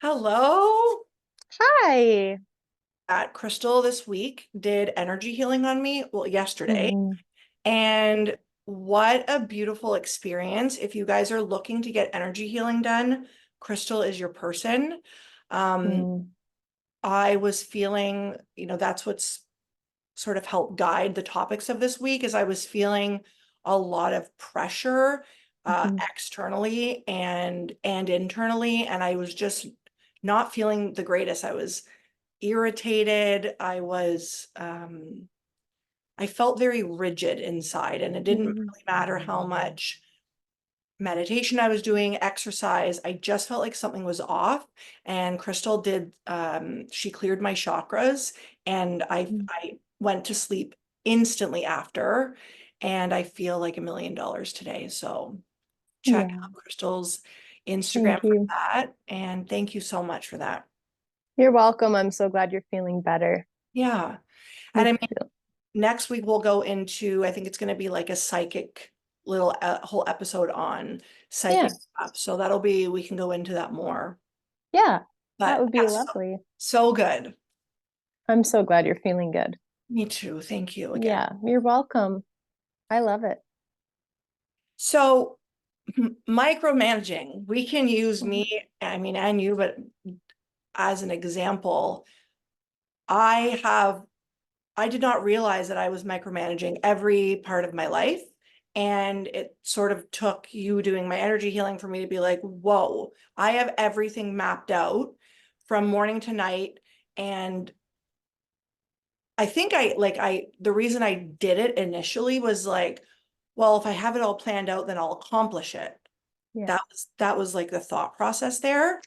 Hello. Hi. At Krystle this week did energy healing on me, well, yesterday. Mm, And what a beautiful experience. If you guys are looking to get energy healing done, Krystle is your person. Um, mm, I was feeling, that's what's sort of helped guide the topics of this week is I was feeling a lot of pressure mhm. externally and internally, and I was just not feeling the greatest. I was irritated. I felt very rigid inside, and it didn't Mm, really matter how much meditation I was doing, exercise. I just felt like something was off. And Krystle did, she cleared my chakras, and I mm. I went to sleep instantly after, and I feel like $1 million today. So check Yeah, out Krystle's Instagram thank for you. that. And thank you so much for that. You're welcome. I'm so glad you're feeling better. Yeah. And I Makes mean, me feel. next week we'll go into, I think it's going to be like a psychic little whole episode on Yeah, psychic stuff. So that'll be, we can go into that more. yeah, that But would be yes, so, lovely. so good. I'm so glad you're feeling good. Me too. Thank you again. Yeah, you're welcome. I love it. So micromanaging, we can use Mhm. me, I mean, and you, but as an example, I have I did not realize that I was micromanaging every part of my life. And it sort of took you doing my energy healing for me to be like, whoa, I have everything mapped out from morning to night. And I think the reason I did it initially was like, well, if I have it all planned out, then I'll accomplish it. Yeah. That was like the thought process there.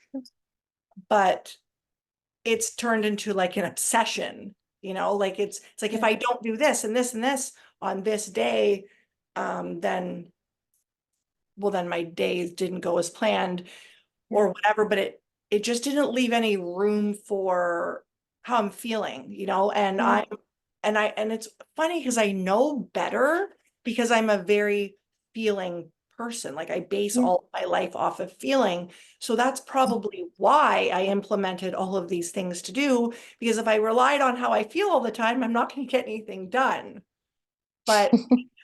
But it's turned into like an obsession, like it's like if Yeah. I don't do this and this and this on this day, then well then my days didn't go as planned or Yeah. whatever, but it just didn't leave any room for how I'm feeling, Yeah. and it's funny because I know better because I'm a very feeling person. Like I base Yeah. all my life off of feeling. So that's probably why I implemented all of these things to do, because if I relied on how I feel all the time, I'm not going to get anything done. But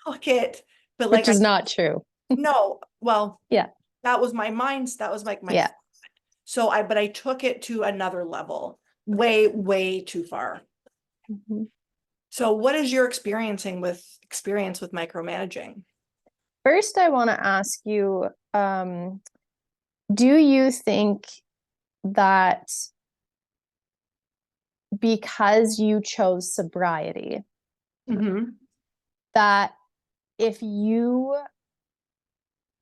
look at, but like Which I is not true. no, well, Yeah. that was my mind. That was like my Yeah. so but I took it to another level, way, way too far. Mhm. So what is your experience with micromanaging? First, I want to ask you, do you think that because you chose sobriety, Mm-hmm. that if you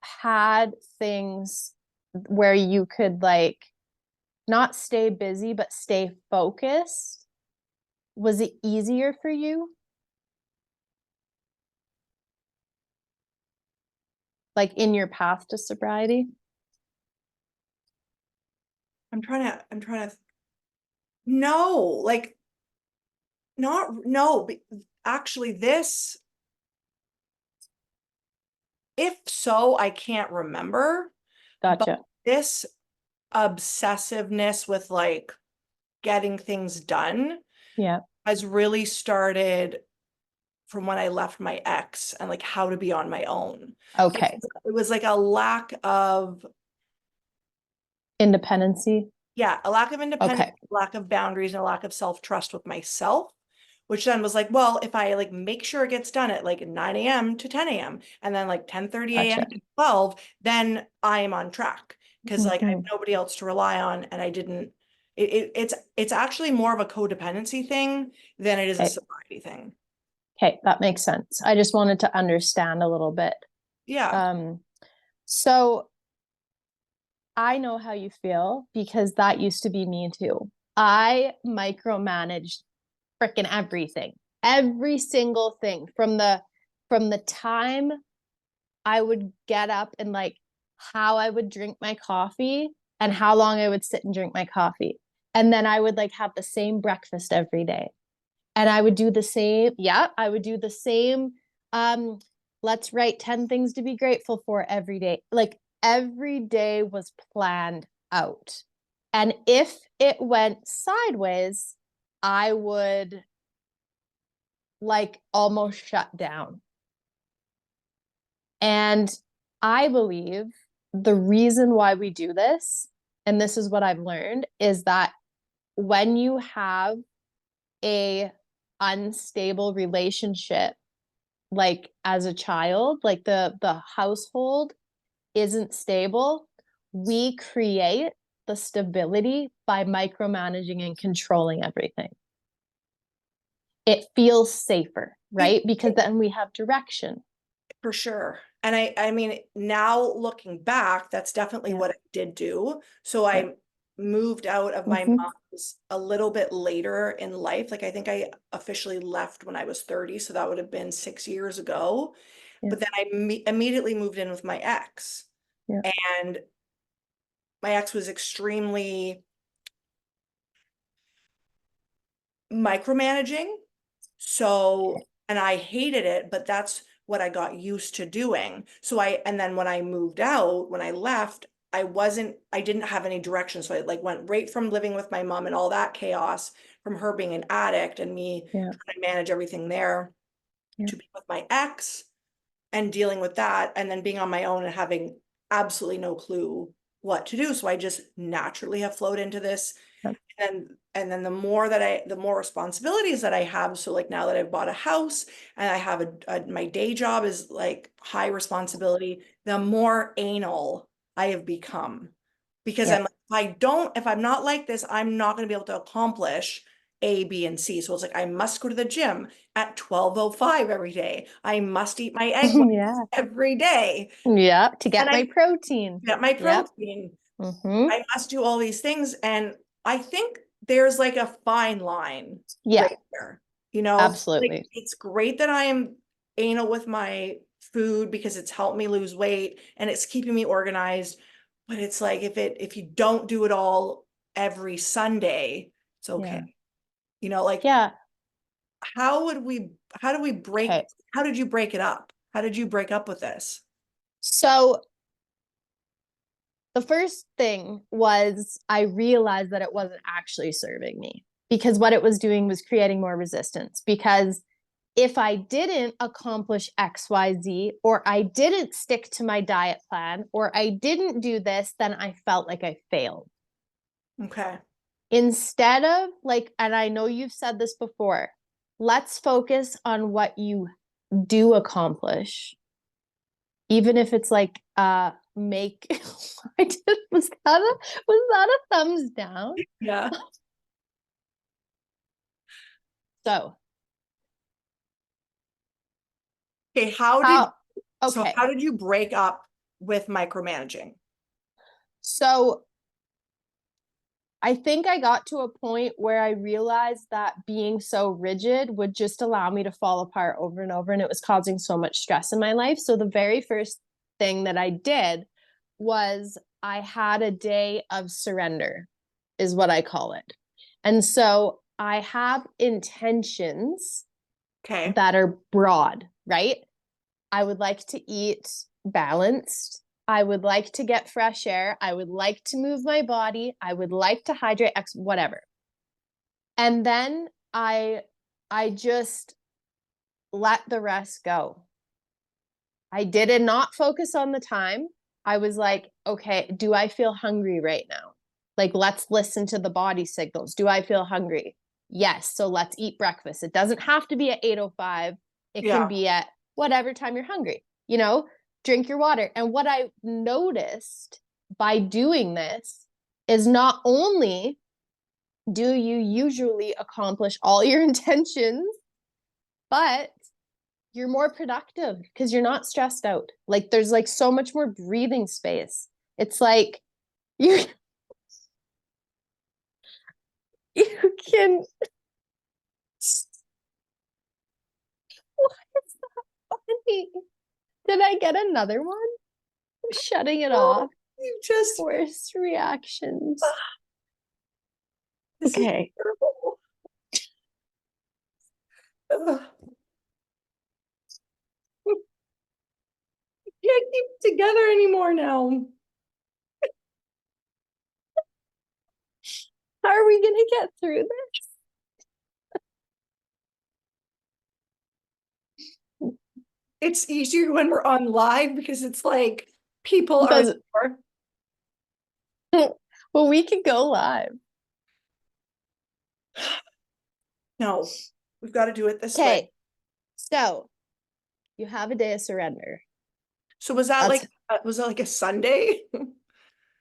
had things where you could like not stay busy but stay focused, was it easier for you like in your path to sobriety? I'm trying to no, like not no, actually this, if so, I can't remember, but Gotcha. this obsessiveness with like getting things done Yeah. has really started from when I left my ex and like how to be on my own. Okay. It was like a lack of, Independency. yeah, a lack of independence, Okay. lack of boundaries, and a lack of self-trust with myself, which then was like, well, if I like make sure it gets done at like 9 a.m. to 10 a.m. and then like 10:30 a.m. Gotcha. to 12, then I am on track because like I have Hmm. nobody else to rely on, and I didn't. It's actually more of a codependency thing than it is a Okay. sobriety thing. Okay, that makes sense. I just wanted to understand a little bit. Yeah. Um, so I know how you feel because that used to be me too. I micromanaged freaking everything. Every single thing from the time I would get up and like how I would drink my coffee and how long I would sit and drink my coffee. And then I would like have the same breakfast every day. And I would do the same, yeah, I would do the same um let's write 10 things to be grateful for every day. Like every day was planned out. And if it went sideways, I would like almost shut down. And I believe the reason why we do this, and this is what I've learned, is that when you have a unstable relationship, like as a child, like the household isn't stable, we create the stability by micromanaging and controlling everything. It feels safer, right? Because then we have direction. For sure. And I mean, now looking back, that's definitely Yeah. what I did do. So Yeah. I moved out of my Mm-hmm. mom's a little bit later in life. Like I think I officially left when I was 30, so that would have been 6 years ago. Yeah. But then I immediately moved in with my ex, Yeah. and my ex was extremely micromanaging. So, and I hated it, but that's what I got used to doing. So and then when I moved out, when I left, I didn't have any direction. So I like went right from living with my mom and all that chaos, from her being an addict and me Yeah. trying to manage everything there, Yeah. to be with my ex and dealing with that, and then being on my own and having absolutely no clue what to do. So I just naturally have flowed into this. Yeah. And then the more responsibilities that I have, so like now that I've bought a house and I have my day job is like high responsibility, the more anal I have become, because Yeah. I'm like, if I'm not like this, I'm not going to be able to accomplish A, B, and C. So it's like I must go to the gym at 12:05 every day. I must eat my egg whites Yeah. every day. Yeah. To And get my I protein. get my Yep. protein. Mm-hmm. I must do all these things. And I think there's like a fine line Yeah. right there. You know, like Absolutely. it's great that I am anal with my food because it's helped me lose weight and it's keeping me organized. But it's like if you don't do it all every Sunday, it's okay. Yeah. You know, like Yeah. how would we how do we break Okay. how did you break it up? How did you break up with this? So the first thing was I realized that it wasn't actually serving me because what it was doing was creating more resistance. Because if I didn't accomplish XYZ, or I didn't stick to my diet plan, or I didn't do this, then I felt like I failed. Okay. Instead of like, and I know you've said this before, let's focus on what you do accomplish, even if it's like make I did was that a thumbs down? Yeah. So Okay, how so okay. how did you break up with micromanaging? So I think I got to a point where I realized that being so rigid would just allow me to fall apart over and over, and it was causing so much stress in my life. So the very first thing that I did was I had a day of surrender, is what I call it. And so I have intentions Okay. that are broad, right? I would like to eat balanced. I would like to get fresh air. I would like to move my body. I would like to hydrate, whatever. And then I just let the rest go. I did not focus on the time. I was like, okay, do I feel hungry right now? Like, let's listen to the body signals. Do I feel hungry? Yes. So let's eat breakfast. It doesn't have to be at 8:05. It can Yeah. be at whatever time you're hungry. You know, drink your water. And what I noticed by doing this is not only do you usually accomplish all your intentions, but you're more productive because you're not stressed out. Like there's like so much more breathing space. It's like you you can what is that funny? Did I get another one? I'm shutting it Oh, off. you just Worst reactions. this is Okay. terrible. Ugh. Can't keep it together anymore now. gonna get through It's easier when we're on live because it's like people this? are Doesn't. there. Well, we could go live. No, we've got to do it this way. Okay, so you have a day of surrender. So was that That's like a Sunday?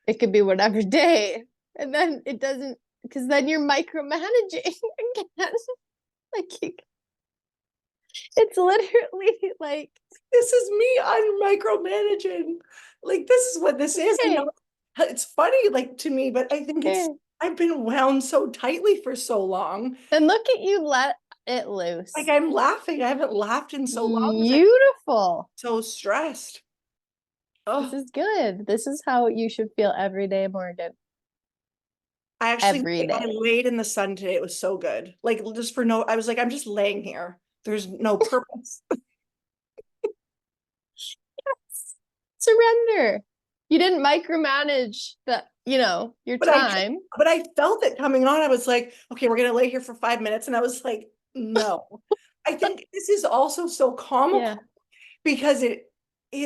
it could be whatever day, and then it doesn't because then you're micromanaging again. Like it's literally like This is me on micromanaging. Like this is what this is. I okay, know it's funny like to me, but I think it's okay. I've been wound so tightly for so long. And look at you let it Like loose. I'm laughing. I haven't laughed in so long because I'm Beautiful. so stressed. This Oh, is good. This is how you should feel every day, Morgan. Every I day. laid in the sun today. It was so good. Like just for no, I was like, I'm just laying here. There's no purpose. Surrender. You didn't micromanage your But I time. but I felt it coming on. I was like, okay, we're gonna lay here for 5 minutes. And I was like, no. I think this is also so comical Yeah. because it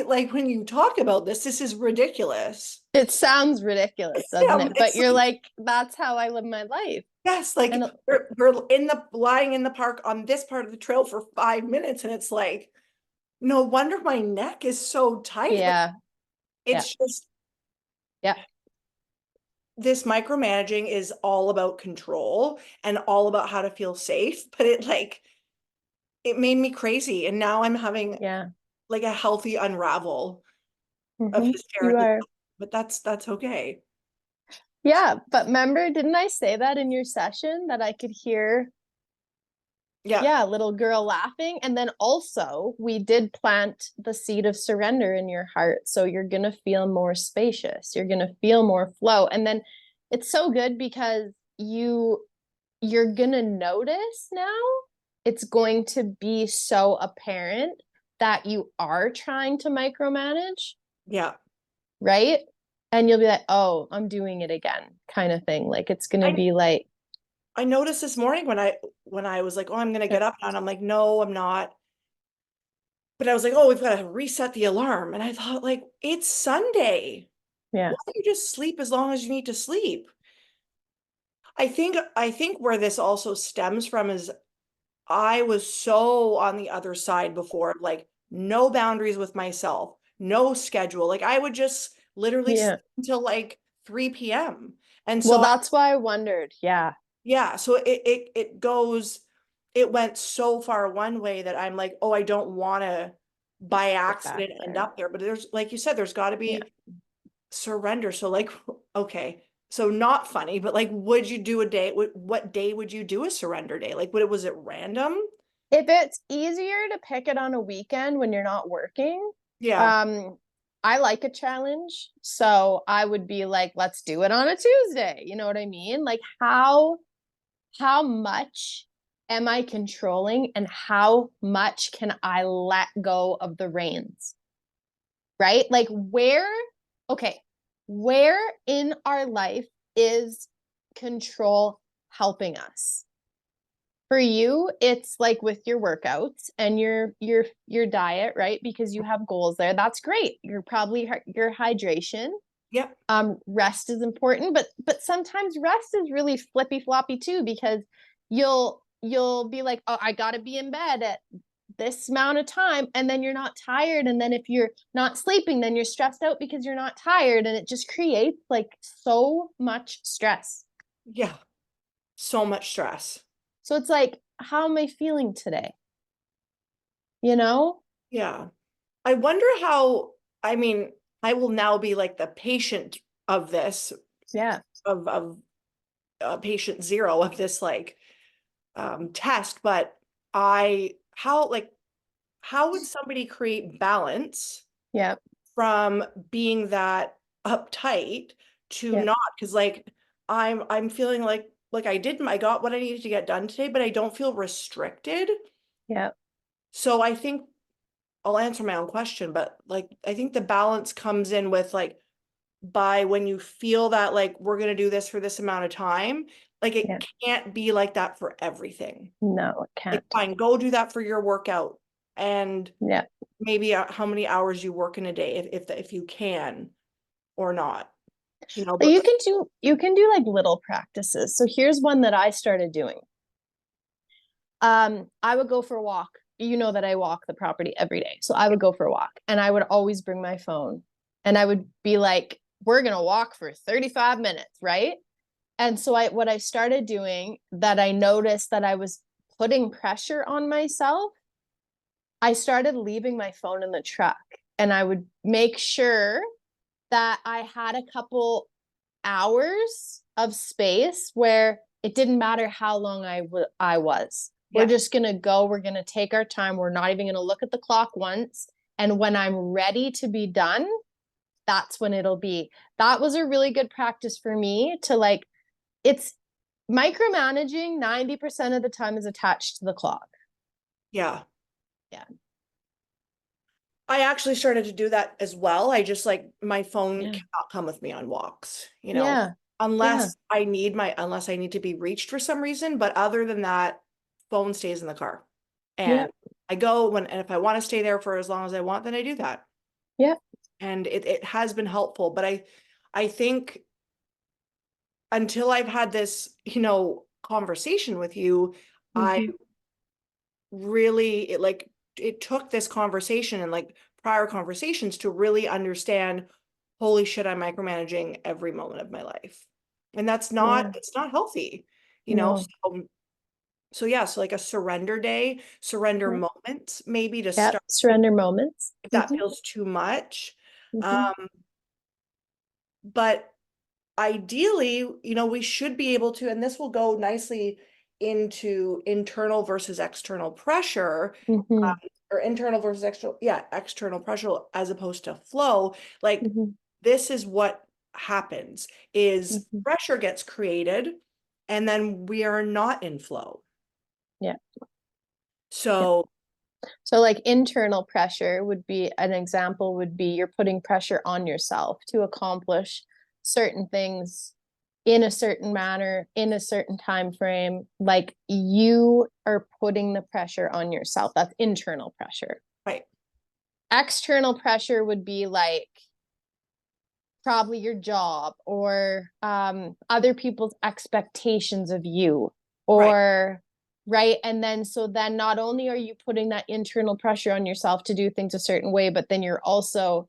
like when you talk about this is ridiculous. It sounds ridiculous, doesn't Yeah, it? But it's you're like, like, that's how I live my life. yes, like And we're in the lying in the park on this part of the trail for 5 minutes, and it's like, no wonder my neck is so tight. Like yeah, yeah, it's just yeah, this micromanaging is all about control and all about how to feel safe, but it made me crazy. And now I'm having yeah. like a healthy unravel of You hysterical, are. but that's okay. Yeah. But remember, didn't I say that in your session that I could hear, Yeah, yeah, little girl laughing? And then also, we did plant the seed of surrender in your heart. So you're going to feel more spacious. You're going to feel more flow. And then it's so good because you're going to notice now it's going to be so apparent that you are trying to micromanage, yeah. right? And you'll be like, oh, I'm doing it again, kind of thing. Like it's going to I be like, I noticed this morning when I was like, oh, I'm gonna get up now, and I'm like, no, I'm not. But I was like, oh, we've got to reset the alarm. And I thought, like, it's Sunday. yeah, Why don't you just sleep as long as you need to sleep? I think where this also stems from is I was so on the other side before, like no boundaries with myself, no schedule. Like I would just literally yeah. sleep until like 3 p.m. And Well, so that's why I wondered. Yeah, yeah, so it went so far one way that I'm like, oh, I don't want to by get back accident end there. up there. But there's like you said, there's got to Yeah. be surrender. So like, okay, so not funny, but like, would you do a day? What day would you do a surrender day? Like, what was it random? If it's easier to pick it on a weekend when you're not working, Yeah, um, I like a challenge. So I would be like, let's do it on a Tuesday. You know what I mean? Like how much am I controlling and how much can I let go of the reins? Right? Like okay, where in our life is control helping us? For you, it's like with your workouts and your diet, right? Because you have goals there. That's great. You're probably your hydration. yeah, Rest is important, but sometimes rest is really flippy floppy too, because you'll be like, oh, I gotta be in bed at this amount of time, and then you're not tired, and then if you're not sleeping, then you're stressed out because you're not tired, and it just creates like so much stress. yeah. So much stress. So it's like, how am I feeling today? You know? Yeah. I wonder how, I mean, I will now be like the patient of this, Yeah. of patient zero of this like test, but how would somebody create balance Yeah. from being that uptight to Yeah. not? Because like I'm feeling like I got what I needed to get done today, but I don't feel restricted. Yeah. So I think I'll answer my own question, but like I think the balance comes in with like by when you feel that like we're gonna do this for this amount of time, Like it Yeah. can't be like that for everything. No, it Like, can't. fine, go do that for your workout and Yeah. maybe how many hours you work in a day if you can or not, But but you can do like little practices. So here's one that I started doing. I would go for a walk. You know that I walk the property every day. So I would go for a walk and I would always bring my phone and I would be like, we're going to walk for 35 minutes, right? And so what I started doing that I noticed that I was putting pressure on myself, I started leaving my phone in the truck and I would make sure that I had a couple hours of space where it didn't matter how long I was. We're yeah, just going to go. We're going to take our time. We're not even going to look at the clock once. And when I'm ready to be done, that's when it'll be. That was a really good practice for me to like, it's micromanaging 90% of the time is attached to the clock. yeah. Yeah. I actually started to do that as well. I just like my phone Yeah. cannot come with me on walks, Yeah. Yeah. unless I need to be reached for some reason. But other than that, phone stays in the car. Yeah. And I go and if I want to stay there for as long as I want, then I do that. Yeah. And it has been helpful. But I think until I've had this, conversation with you, I Mm-hmm. really it took this conversation and like prior conversations to really understand, holy shit, I'm micromanaging every moment of my life. And Yeah. it's not healthy, No. so yeah, so like a surrender day, surrender Yeah. moment, maybe to Yeah. start Surrender moments. if that Mm-hmm. feels too much. Mm-hmm. Um, but ideally, we should be able to, and this will go nicely into internal versus external pressure, Mm-hmm. or internal versus external, yeah, external pressure as opposed to flow. Like Mm-hmm. this is what happens is Mm-hmm. pressure gets created and then we are not in flow. Yeah. Yeah. So, So like internal pressure would be an example would be you're putting pressure on yourself to accomplish certain things in a certain manner in a certain time frame, like you are putting the pressure on yourself. That's internal pressure. right, External pressure would be like probably your job or other people's expectations of you right, or right. And then so then not only are you putting that internal pressure on yourself to do things a certain way, but then you're also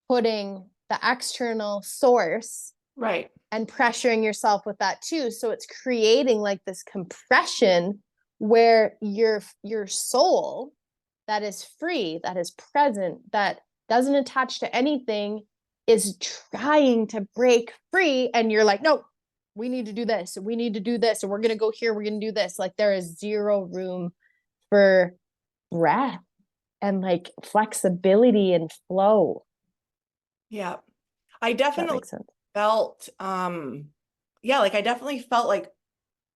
putting the external source right. and pressuring yourself with that too. So it's creating like this compression where your soul that is free, that is present, that doesn't attach to anything is trying to break free. And you're like, no, we need to do this. And we need to do this. And we're going to go here. We're going to do this. Like there is zero room for breath and like flexibility and flow. Yeah. I That definitely makes sense. felt, yeah, like I definitely felt like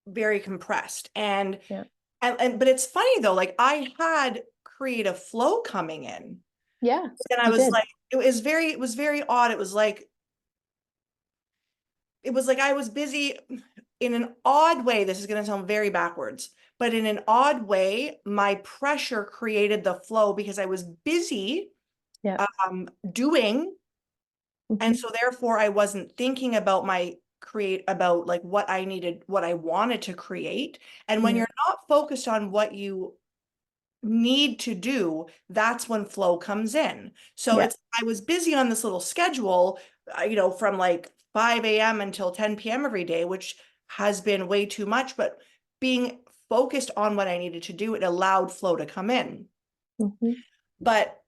very compressed Yeah. but it's funny though, like I had creative flow coming in Yeah. and I You was did. like, it was very odd. It was like I was busy in an odd way. This is going to sound very backwards, but in an odd way, my pressure created the flow because I was busy Yeah. doing. And Mm-hmm. so therefore I wasn't thinking about about like what I needed, what I wanted to create. And when Yeah. you're not focused on what you need to do, that's when flow comes in. So Yeah. I was busy on this little schedule, from like 5 a.m. until 10 p.m. every day, which has been way too much, but being focused on what I needed to do, it allowed flow to come in. Mm-hmm. But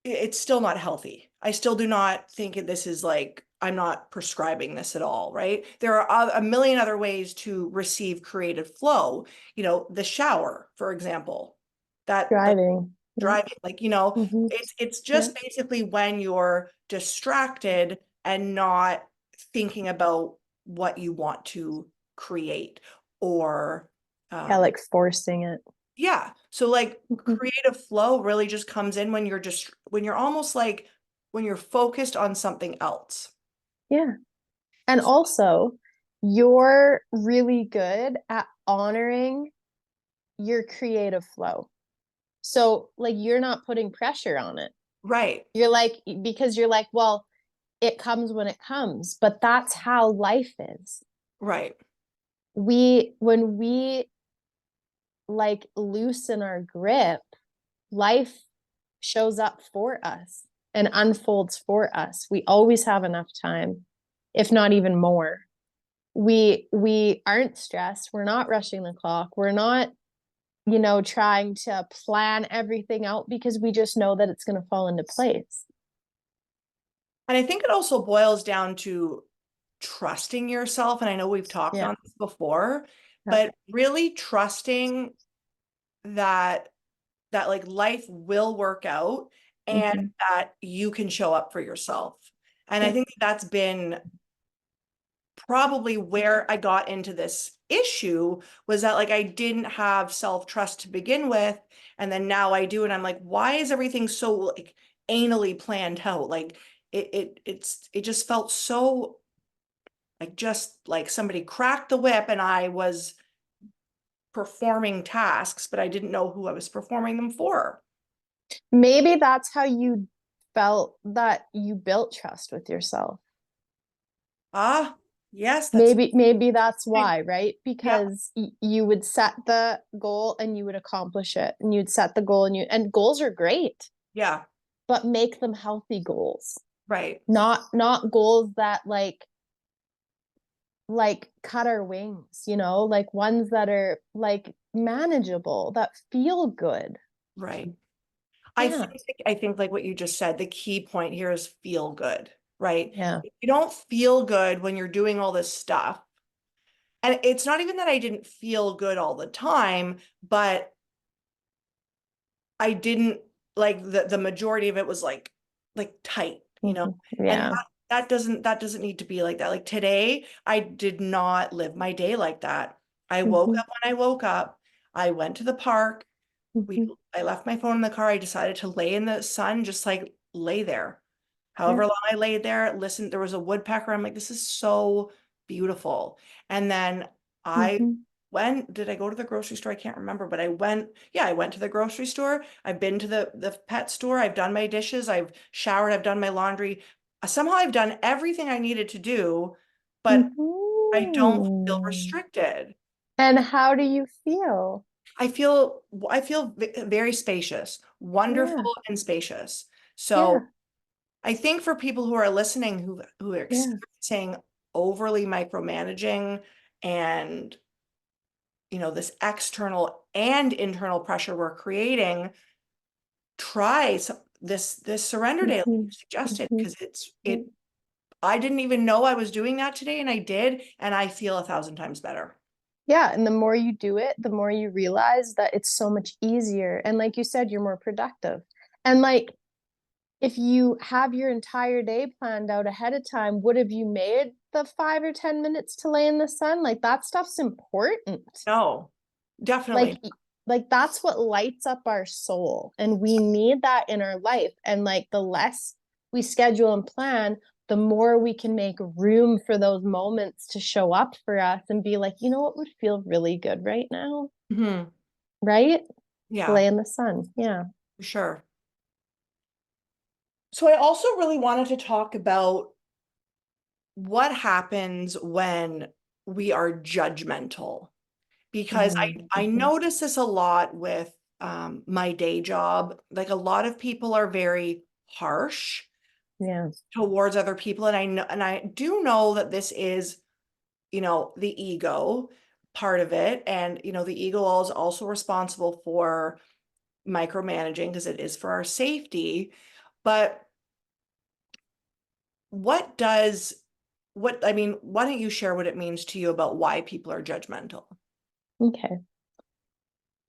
it's still not healthy. I still do not think this is like, I'm not prescribing this at all, right? There are a million other ways to receive creative flow. The shower, for example, that like Driving. Yeah. driving, like, Mm-hmm. it's Yeah. just basically when you're distracted and not thinking about what you want to create or Yeah. um Like forcing it. yeah. So like Mm-hmm. creative flow really just comes in when you're almost like when you're focused on something else. Yeah. And also, you're really good at honoring your creative flow. So like you're not putting pressure on it. Right, You're like, because you're like, well, it comes when it comes, but that's how life is. right. When we like loosen our grip, life shows up for us and unfolds for us. We always have enough time, if not even more. We aren't stressed. We're not rushing the clock. We're not, trying to plan everything out because we just know that it's going to fall into place. And I think it also boils down to trusting yourself. And I know we've talked Yeah. on this before, Yeah. but really trusting that like life will work out and Mm-hmm. that you can show up for yourself. And I Yeah. think that's been probably where I got into this issue, was that like I didn't have self-trust to begin with. And then now I do. And I'm like, why is everything so like anally planned out? Like it just felt so like just like somebody cracked the whip and I was performing tasks, but I didn't know who I was performing them for. Maybe that's how you felt that you built trust with yourself. Ah, yes, that's Maybe that's right. why, right? Yep. Because you would set the goal and you would accomplish it, and you'd set the goal, and goals are great, Yeah. but make them healthy goals, Right. not goals that like cut our wings, like ones that are like manageable, that feel good. Right. Yeah. I think like what you just said, the key point here is feel good, right? Yeah. If you don't feel good when you're doing all this stuff, and it's not even that I didn't feel good all the time, but I didn't like the majority of it was like tight, you know? Hmm. And Yeah. that doesn't need to be like that. Like today, I did not live my day like that. I woke Hmm. up when I woke up. I went to the park. Hmm. I left my phone in the car. I decided to lay in the sun, just like lay there. Yeah. However long I laid there, listen, there was a woodpecker. I'm like, this is so beautiful. And then I Hmm. did I go to the grocery store? I can't remember, but I went to the grocery store. I've been to the pet store. I've done my dishes. I've showered. I've done my laundry. Somehow I've done everything I needed to do, but I don't feel Hmm. restricted. And how do you feel? I feel very spacious, Yeah. wonderful and spacious. So Yeah. I think for people who are listening who are Yeah. experiencing overly micromanaging and this external and internal pressure we're creating, try this surrender day like Hmm. you suggested, Hmm. because it I didn't even know I was doing that today and I did, and I feel 1,000 times better. Yeah, and the more you do it, the more you realize that it's so much easier. And like you said, you're more productive. And like if you have your entire day planned out ahead of time, would have you made the 5 or 10 minutes to lay in the sun? Like that stuff's important. No, definitely. Like that's what lights up our soul. And we need that in our life. And like the less we schedule and plan, the more we can make room for those moments to show up for us and be like, you know what would feel really good right now? Hmm. Right? To Yeah, lay in the sun. Yeah. for sure. So I also really wanted to talk about what happens when we are judgmental, because I Mm-hmm. notice this a lot with my day job. Like a lot of people are very harsh Yeah. towards other people, and I do know that this is the ego part of it, and the ego is also responsible for micromanaging because it is for our safety. But what does what I mean, why don't you share what it means to you about why people are judgmental? Okay.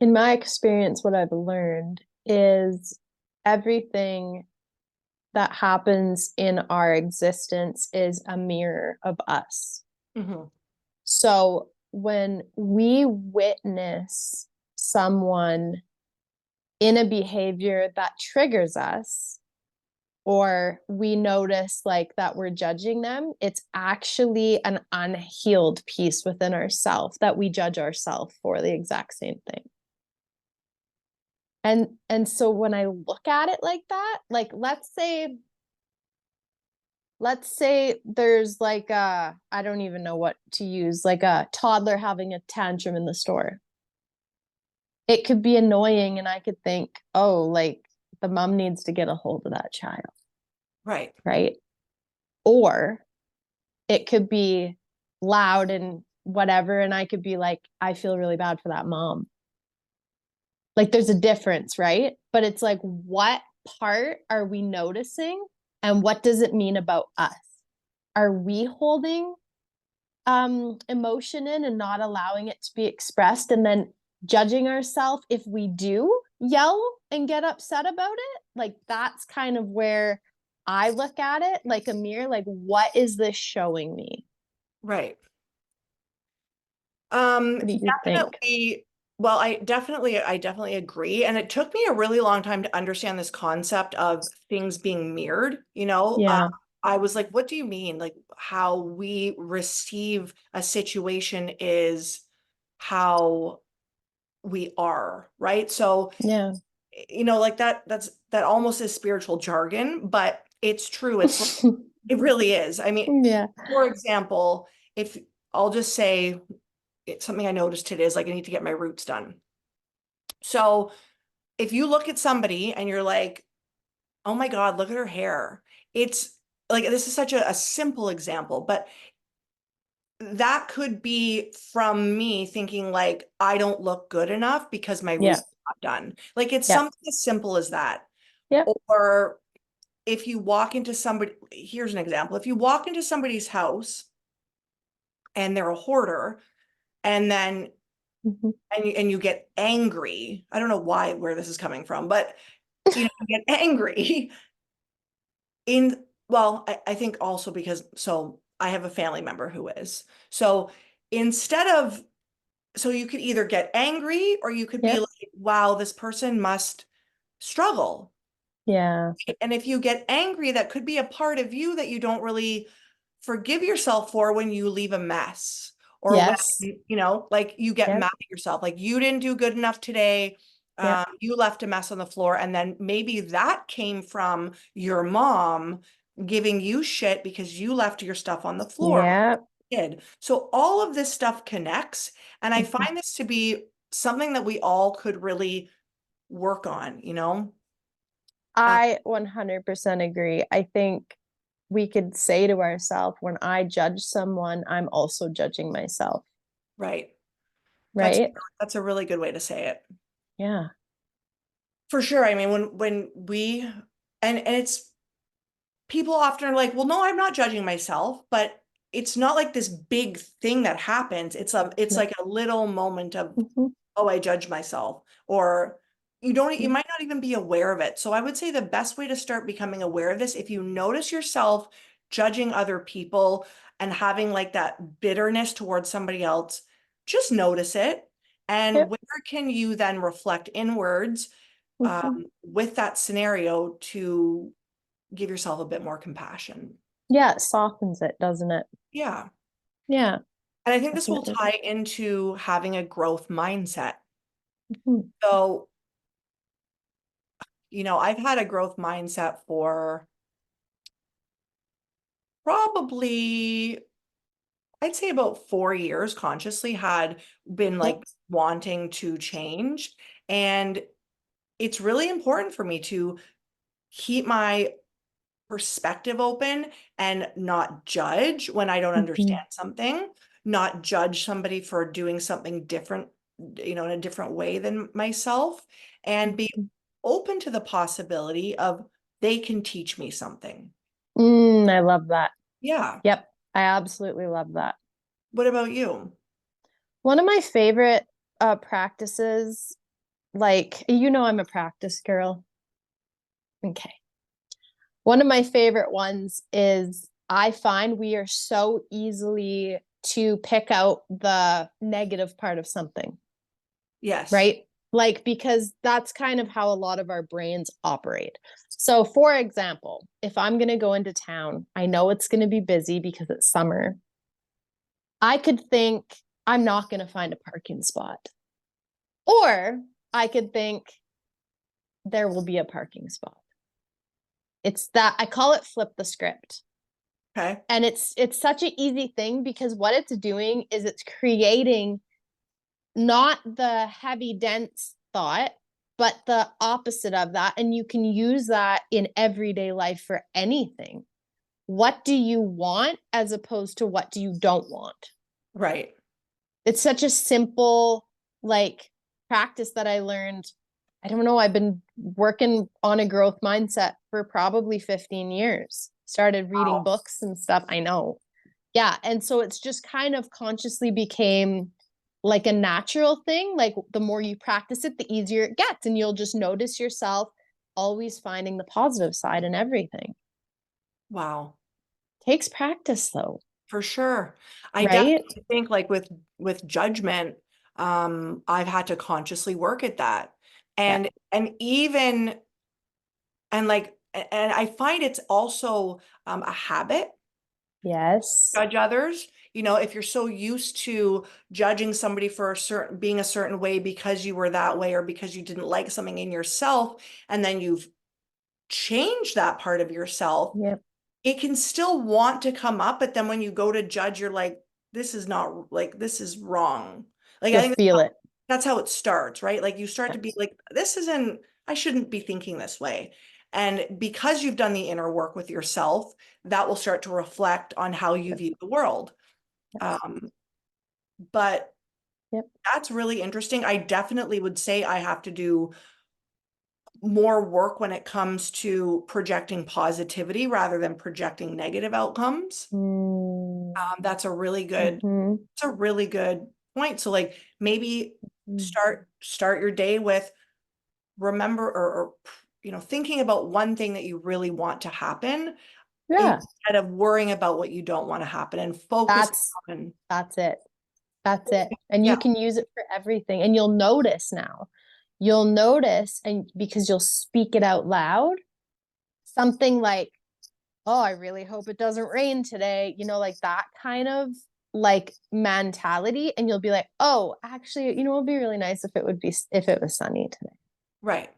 In my experience, what I've learned is everything that happens in our existence is a mirror of us. Hmm. So when we witness someone in a behavior that triggers us, or we notice like that we're judging them, it's actually an unhealed piece within ourselves that we judge ourselves for the exact same thing. And so when I look at it like that, like let's say there's like a, I don't even know what to use, like a toddler having a tantrum in the store. It could be annoying and I could think, oh, like the mom needs to get a hold of that child, Right. right? Or it could be loud and whatever, and I could be like, I feel really bad for that mom. Like there's a difference, right? But it's like, what part are we noticing and what does it mean about us? Are we holding emotion in and not allowing it to be expressed, and then judging ourselves if we do yell and get upset about it? Like that's kind of where I look at it, like a mirror, like what is this showing me? Right. What do you think? Definitely. Well, I definitely agree. And it took me a really long time to understand this concept of things being mirrored. Yeah, I was like, what do you mean? Like how we receive a situation is how we are, right? So, yeah. like that almost is spiritual jargon, but it's true. It really is. I mean, Yeah. for example, if I'll just say it's something I noticed today is like I need to get my roots done. So if you look at somebody and you're like, oh my God, look at her hair. It's like this is such a simple example, but that could be from me thinking like I don't look good enough because my Yeah. roots are not done. Like it's Yep. something as simple as that. Yep. Or if you walk into somebody, here's an example. If you walk into somebody's house and they're a hoarder, and then Mhm. and you get angry. I don't know where this is coming from, but you get angry in well, I think also because so I have a family member who is. So instead of so you could either get angry or you could be Yep. like, wow, this person must struggle. Yeah. And if you get angry, that could be a part of you that you don't really forgive yourself for when you leave a mess or when, Yes. like you get Yep. mad at yourself, like you didn't do good enough today. Yep. You left a mess on the floor. And then maybe that came from your mom giving you shit because you left your stuff on the floor Yep. when you did. So all of this stuff connects. And I Mhm. find this to be something that we all could really work on. Uh, I 100% agree. I think we could say to ourselves, when I judge someone, I'm also judging myself, right. That's right? that's a really good way to say it. Yeah. For sure. I mean, when we and it's people often are like, well, no, I'm not judging myself, but it's not like this big thing that happens. It's No. like a little moment of, Mhm. oh, I judge myself. Or you Yeah. might not even be aware of it. So I would say the best way to start becoming aware of this, if you notice yourself judging other people and having like that bitterness towards somebody else, just notice it. And Yep. where can you then reflect inwards Mhm. with that scenario to give yourself a bit more compassion. Yeah, it softens it, doesn't it? Yeah. Yeah, And I think this will definitely. tie into having a growth mindset. Mhm. So, I've had a growth mindset for probably, I'd say about 4 years consciously had been Yep. like wanting to change. And it's really important for me to keep my perspective open and not judge when I don't Mhm. understand something, not judge somebody for doing something different, in a different way than myself, and be Mhm. open to the possibility of they can teach me something. I love that. Yeah. Yep, I absolutely love that. What about you? One of my favorite practices, like I'm a practice girl. Okay. One of my favorite ones is I find we are so easily to pick out the negative part of something, Yes. right? Like, because that's kind of how a lot of our brains operate. So, for example, if I'm going to go into town, I know it's going to be busy because it's summer. I could think I'm not going to find a parking spot. Or I could think there will be a parking spot. It's that I call it flip the script. Okay. And it's such an easy thing because what it's doing is it's creating not the heavy dense thought, but the opposite of that, and you can use that in everyday life for anything. What do you want as opposed to what do you don't want? Right. It's such a simple like practice that I learned. I don't know, I've been working on a growth mindset for probably 15 years. Started reading Wow. books and stuff. I know. Yeah, and so it's just kind of consciously became like a natural thing. Like the more you practice it, the easier it gets, and you'll just notice yourself always finding the positive side in everything. Wow. Takes practice though, For sure. I right? definitely think like with judgment, I've had to consciously work at that. Yeah. And even and like and I find it's also a habit, Yes. judge others. You know, if you're so used to judging somebody for a certain being a certain way because you were that way or because you didn't like something in yourself, and then you've changed that part of yourself, Yep. it can still want to come up, but then when you go to judge, you're like, this is not like this is wrong. Like I You'll think feel it. that's how it starts, right? Like you start to be Yes. like, this isn't, I shouldn't be thinking this way. And because you've done the inner work with yourself, that will start to reflect on how you Yep. view the world. Yes. Um, but Yep. that's really interesting. I definitely would say I have to do more work when it comes to projecting positivity rather than projecting negative outcomes. That's a really good, Mm-hmm. it's a really good point. So like maybe start your day with remember or thinking about one thing that you really want to happen Yeah. instead of worrying about what you don't want to happen and focus That's on that's it. That's it. And yeah, you can use it for everything. And you'll notice now. You'll notice, and because you'll speak it out loud, something like, oh, I really hope it doesn't rain today, like that kind of like mentality. And you'll be like, oh, actually, it'd be really nice if it was sunny today. right.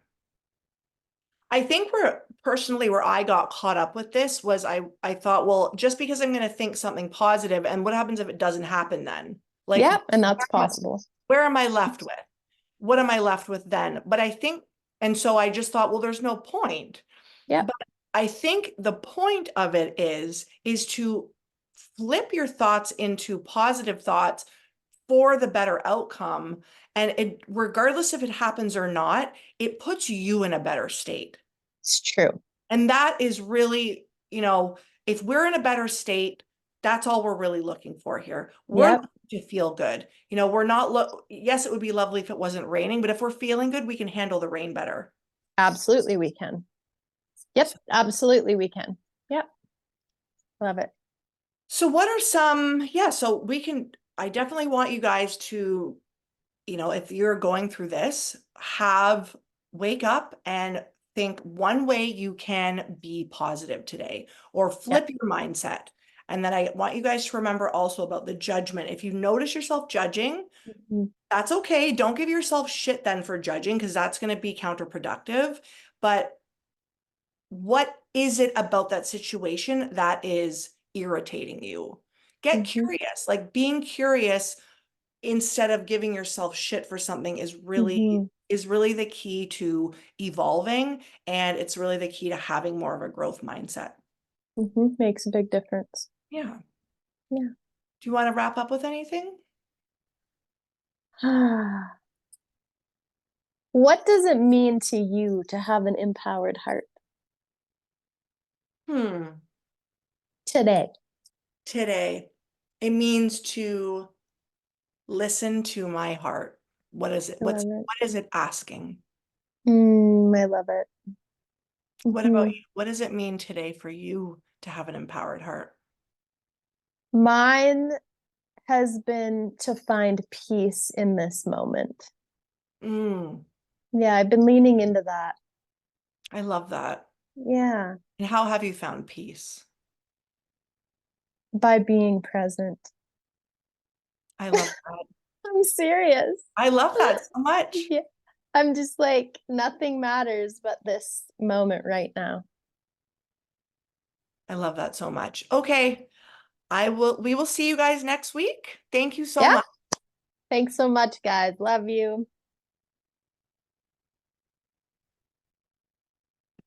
I think where I got caught up with this was I thought, well, just because I'm going to think something positive, and what happens if it doesn't happen then? Like, Yep. And that's possible. where am I left with? What am I left with then? But I think, and so I just thought, well, there's no point. Yep. But I think the point of it is to flip your thoughts into positive thoughts for the better outcome. And regardless if it happens or not, it puts you in a better state. It's true. And that is really, if we're in a better state, that's all we're really looking for here. We're Yep. looking to feel good. We're not yes, it would be lovely if it wasn't raining, but if we're feeling good, we can handle the rain better. Absolutely, we can. Yep. Absolutely, we can. Yep. Love it. So what are some, yeah, so I definitely want you guys to, if you're going through this, wake up and think one way you can be positive today or Yep. flip your mindset. And then I want you guys to remember also about the judgment. If you notice yourself judging, Mhm. that's okay. Don't give yourself shit then for judging because that's going to be counterproductive. But what is it about that situation that is irritating you? Get Mhm. curious. Like being curious instead of giving yourself shit for something Mhm. is really the key to evolving, and it's really the key to having more of a growth mindset. Mhm. Makes a big difference. Yeah. Yeah. Do you want to wrap up with anything? What does it mean to you to have an empowered heart Hmm. today? Today, it means to listen to my heart. What is it? I love it. What is it asking? I love it. What about Mhm. you? What does it mean today for you to have an empowered heart? Mine has been to find peace in this moment. Mm, Yeah, I've been leaning into that. I love that. Yeah, And how have you found peace? by being present. I love that. I'm serious. I love that so much. Yeah. I'm just like, nothing matters but this moment right now. I love that so much. Okay. We will see you guys next week. Thank you so Yeah. much. Thanks so much, guys. Love you.